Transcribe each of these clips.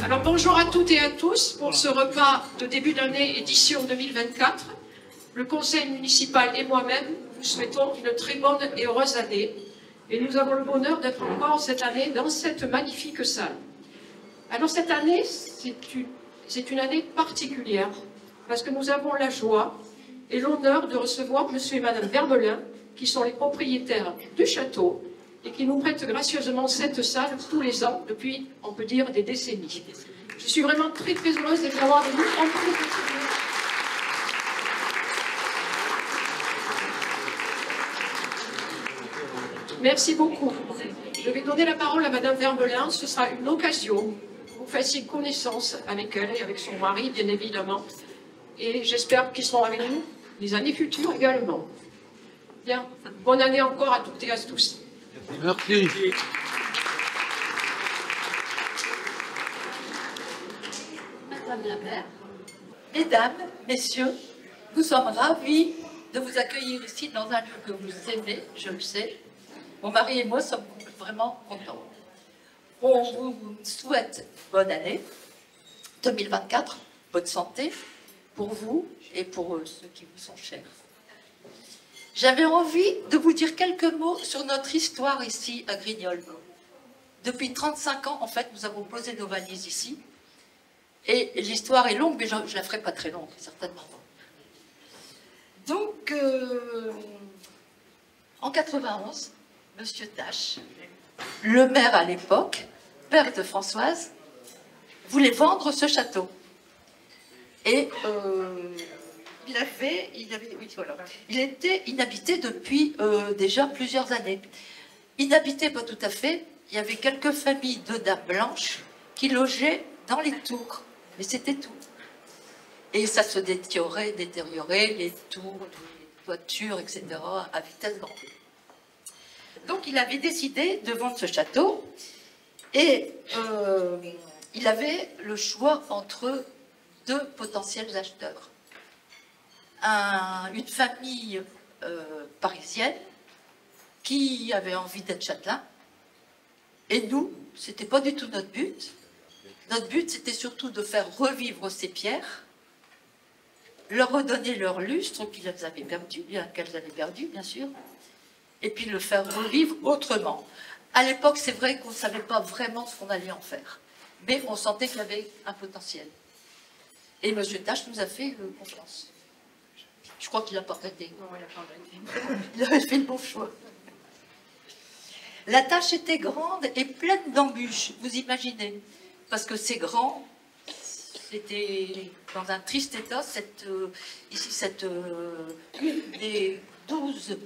Alors bonjour à toutes et à tous pour ce repas de début d'année édition 2024. Le conseil municipal et moi-même vous souhaitons une très bonne et heureuse année. Et nous avons le bonheur d'être encore cette année dans cette magnifique salle. Alors cette année, c'est une année particulière parce que nous avons la joie et l'honneur de recevoir monsieur et madame Verbelin qui sont les propriétaires du château et qui nous prêtent gracieusement cette salle tous les ans depuis, on peut dire, des décennies. Je suis vraiment très très heureuse de les avoir avec nous. Merci beaucoup. Je vais donner la parole à madame Verbelin. Ce sera une occasion. Vous fassiez connaissance avec elle et avec son mari, bien évidemment. Et j'espère qu'ils seront avec nous les années futures également. Bien, bonne année encore à toutes et à tous. Merci. Madame la maire, mesdames, messieurs, nous sommes ravis de vous accueillir ici dans un lieu que vous aimez, je le sais. Mon mari et moi sommes vraiment contents. On vous souhaite bonne année 2024, bonne santé pour vous et pour ceux qui vous sont chers. J'avais envie de vous dire quelques mots sur notre histoire ici à Grignols. Depuis 35 ans, en fait, nous avons posé nos valises ici. Et l'histoire est longue, mais je ne la ferai pas très longue, certainement. Donc, en 91, Monsieur Tache, le maire à l'époque, père de Françoise, voulait vendre ce château. Et il était inhabité depuis déjà plusieurs années. Inhabité, pas tout à fait. Il y avait quelques familles de dames blanches qui logeaient dans les tours. Mais c'était tout. Et ça se détériorait, les tours, les toitures, etc., à vitesse grand V. Donc il avait décidé de vendre ce château et il avait le choix entre deux potentiels acheteurs. Une famille parisienne qui avait envie d'être châtelain. Et nous, c'était pas du tout notre but. Notre but, c'était surtout de faire revivre ces pierres, leur redonner leur lustre qu'elles avaient perdu, bien sûr, et puis le faire revivre autrement. À l'époque, c'est vrai qu'on ne savait pas vraiment ce qu'on allait en faire, mais on sentait qu'il y avait un potentiel. Et M. Tache nous a fait confiance. Je crois qu'il n'a pas arrêté. Non, il n'a pas arrêté. Il avait fait le bon choix. La tâche était grande et pleine d'embûches, vous imaginez, parce que c'est grand, c'était dans un triste état, une des 12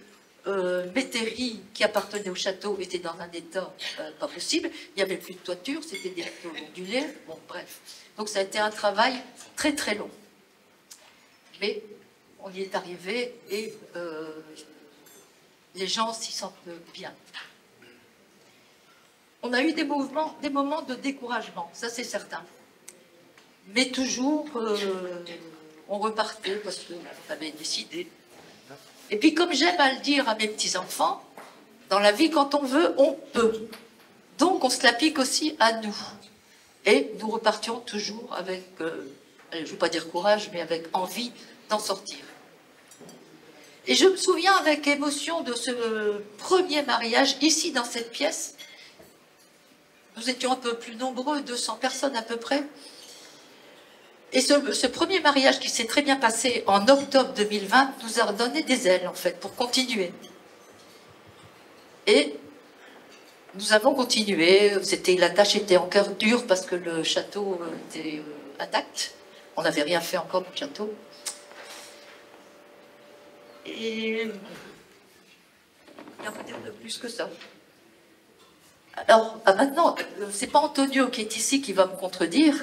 métairies qui appartenaient au château était dans un état pas possible, il n'y avait plus de toiture, c'était des tôles ondulées, bon bref. Donc ça a été un travail très très long. Mais on y est arrivé et les gens s'y sentent bien. On a eu des moments de découragement, ça c'est certain. Mais toujours, on repartait parce qu'on avait décidé. Et puis comme j'aime à le dire à mes petits-enfants, dans la vie, quand on veut, on peut. Donc on se l'applique aussi à nous. Et nous repartions toujours avec, je ne veux pas dire courage, mais avec envie d'en sortir. Et je me souviens avec émotion de ce premier mariage, ici dans cette pièce. Nous étions un peu plus nombreux, 200 personnes à peu près. Et ce premier mariage qui s'est très bien passé en octobre 2020 nous a donné des ailes, en fait, pour continuer. Et nous avons continué. La tâche était en cœur dur parce que le château était intact. On n'avait rien fait encore du château. Et il n'y a pas de plus que ça. Alors, maintenant, c'est pas Antonio qui est ici qui va me contredire.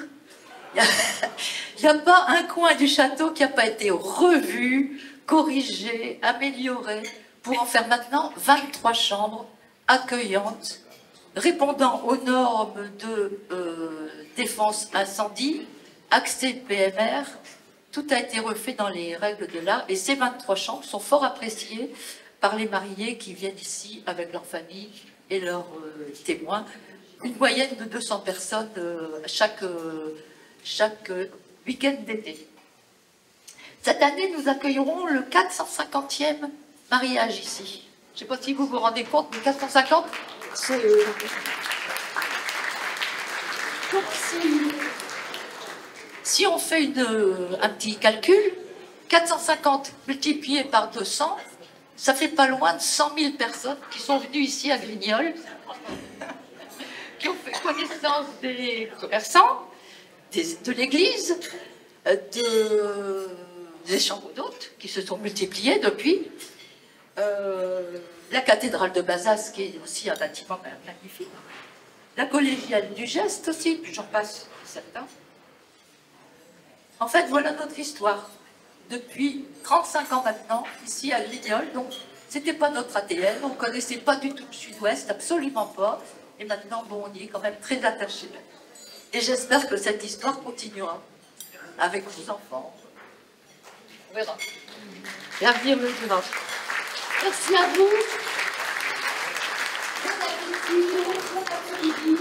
Il n'y a pas un coin du château qui n'a pas été revu, corrigé, amélioré, pour en faire maintenant 23 chambres accueillantes, répondant aux normes de défense incendie, accès PMR. Tout a été refait dans les règles de l'art et ces 23 chambres sont fort appréciées par les mariés qui viennent ici avec leur famille et leurs témoins une moyenne de 200 personnes chaque week-end d'été. Cette année, nous accueillerons le 450e mariage ici. Je ne sais pas si vous vous rendez compte, mais 450, c'est... Donc, si on fait un petit calcul, 450 multiplié par 200, ça fait pas loin de 100 000 personnes qui sont venues ici à Grignoles, qui ont fait connaissance des commerçants, de l'église, des chambres d'hôtes qui se sont multipliées depuis, la cathédrale de Bazas qui est aussi un bâtiment magnifique, la collégiale du Geste aussi, puis j'en passe certains. En fait, voilà notre histoire. Depuis 35 ans maintenant, ici à Grignoles, donc c'était pas notre ADN, on ne connaissait pas du tout le Sud-Ouest, absolument pas, et maintenant, bon, on y est quand même très attachés. Et j'espère que cette histoire continuera avec vos enfants. On verra. L'avenir me dira. Merci à vous. Bon appétit, bon après-midi.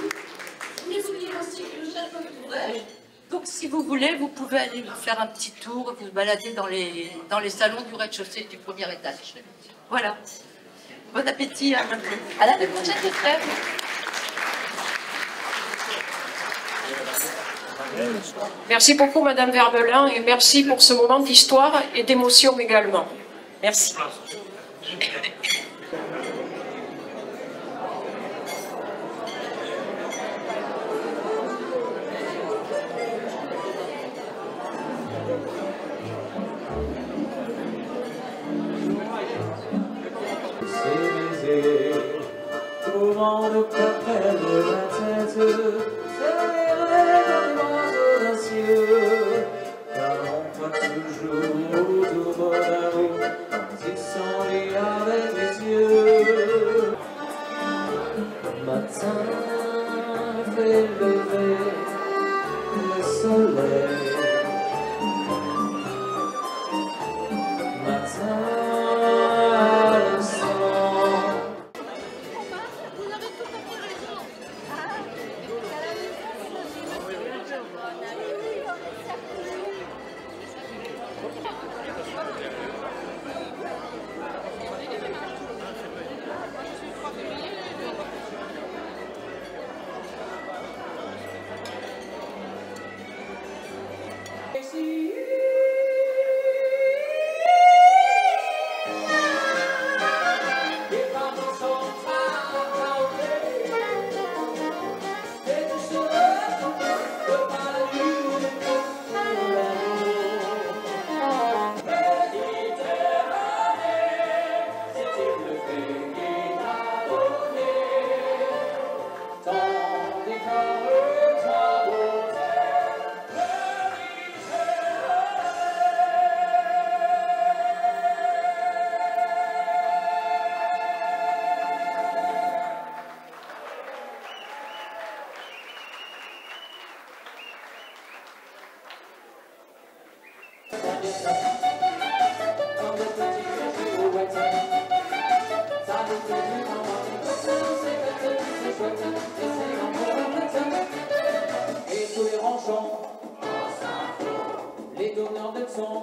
Je voulais vous dire aussi que le château est ouvert. Donc, si vous voulez, vous pouvez aller vous faire un petit tour, vous balader dans les salons du rez-de-chaussée du premier étage. Voilà. Bon appétit. À l'année prochaine, j'espère. Merci beaucoup, Madame Verbelin, et merci pour ce moment d'histoire et d'émotion également. Merci. Tout le monde t'appelle la tête, car on voit toujours tout bon amour quand ils sont liés avec les yeux. Le matin fait lever le soleil. Matin le sang. Et tous les rangeants, les donneurs de leçons.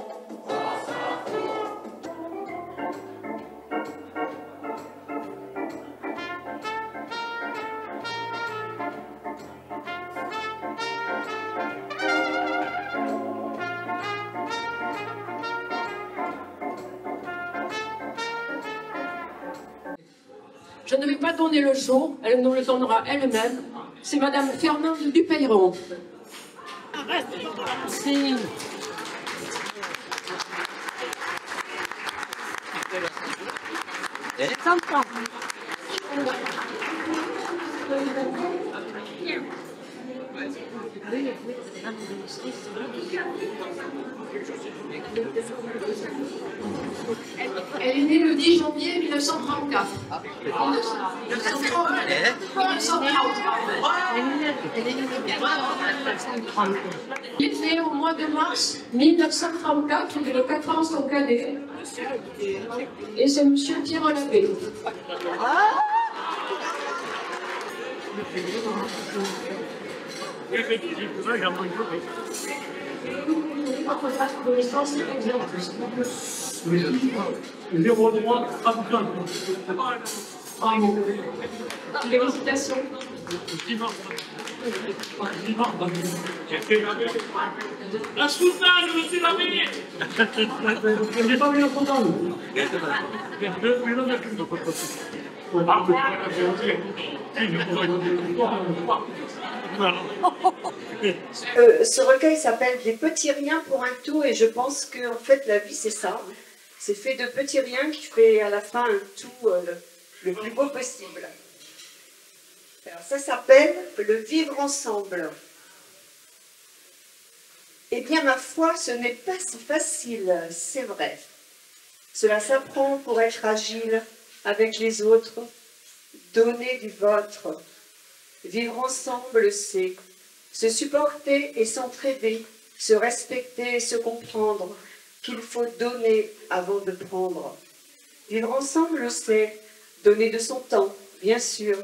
Je ne vais pas donner le jour, elle nous le donnera elle-même. C'est Madame Fernande Dupeyron. Merci. Elle est née le 10 janvier 1934. 1930. Il est né au mois de mars 1934, il est le 4 ans son cadet. Et c'est Monsieur Pierre Labbé. Félicitations. La sultane, monsieur l'abbé. J'ai pas vu le content. Ce recueil s'appelle Des petits riens pour un tout, et je pense que en fait la vie c'est ça. C'est fait de petits riens qui fait à la fin un tout le plus beau possible. Alors ça s'appelle le vivre ensemble. Eh bien ma foi, ce n'est pas si facile, c'est vrai. Cela s'apprend pour être agile avec les autres, donner du vôtre. Vivre ensemble, c'est se supporter et s'entraider, se respecter et se comprendre, qu'il faut donner avant de prendre. Vivre ensemble, c'est donner de son temps, bien sûr,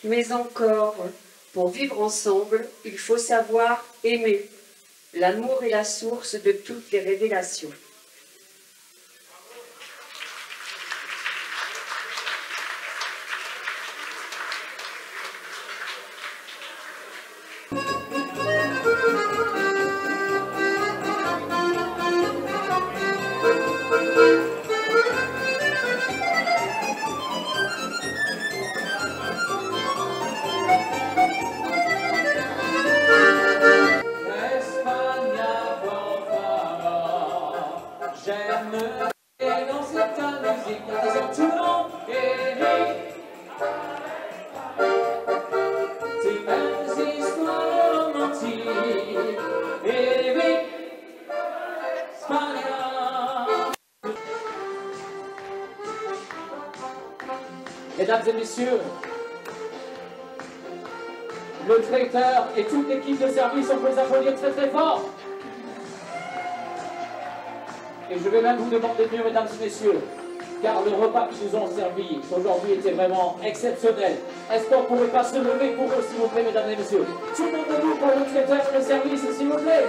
mais encore, pour vivre ensemble, il faut savoir aimer. L'amour est la source de toutes les révélations. Mesdames et messieurs, le traiteur et toute l'équipe de service, on peut les applaudir très très fort. Et je vais même vous demander mieux, mesdames et messieurs, car le repas qu'ils nous ont servi aujourd'hui était vraiment exceptionnel. Est-ce qu'on ne pourrait pas se lever pour eux, s'il vous plaît, mesdames et messieurs? Tout le monde debout pour le traiteur et le service, s'il vous plaît.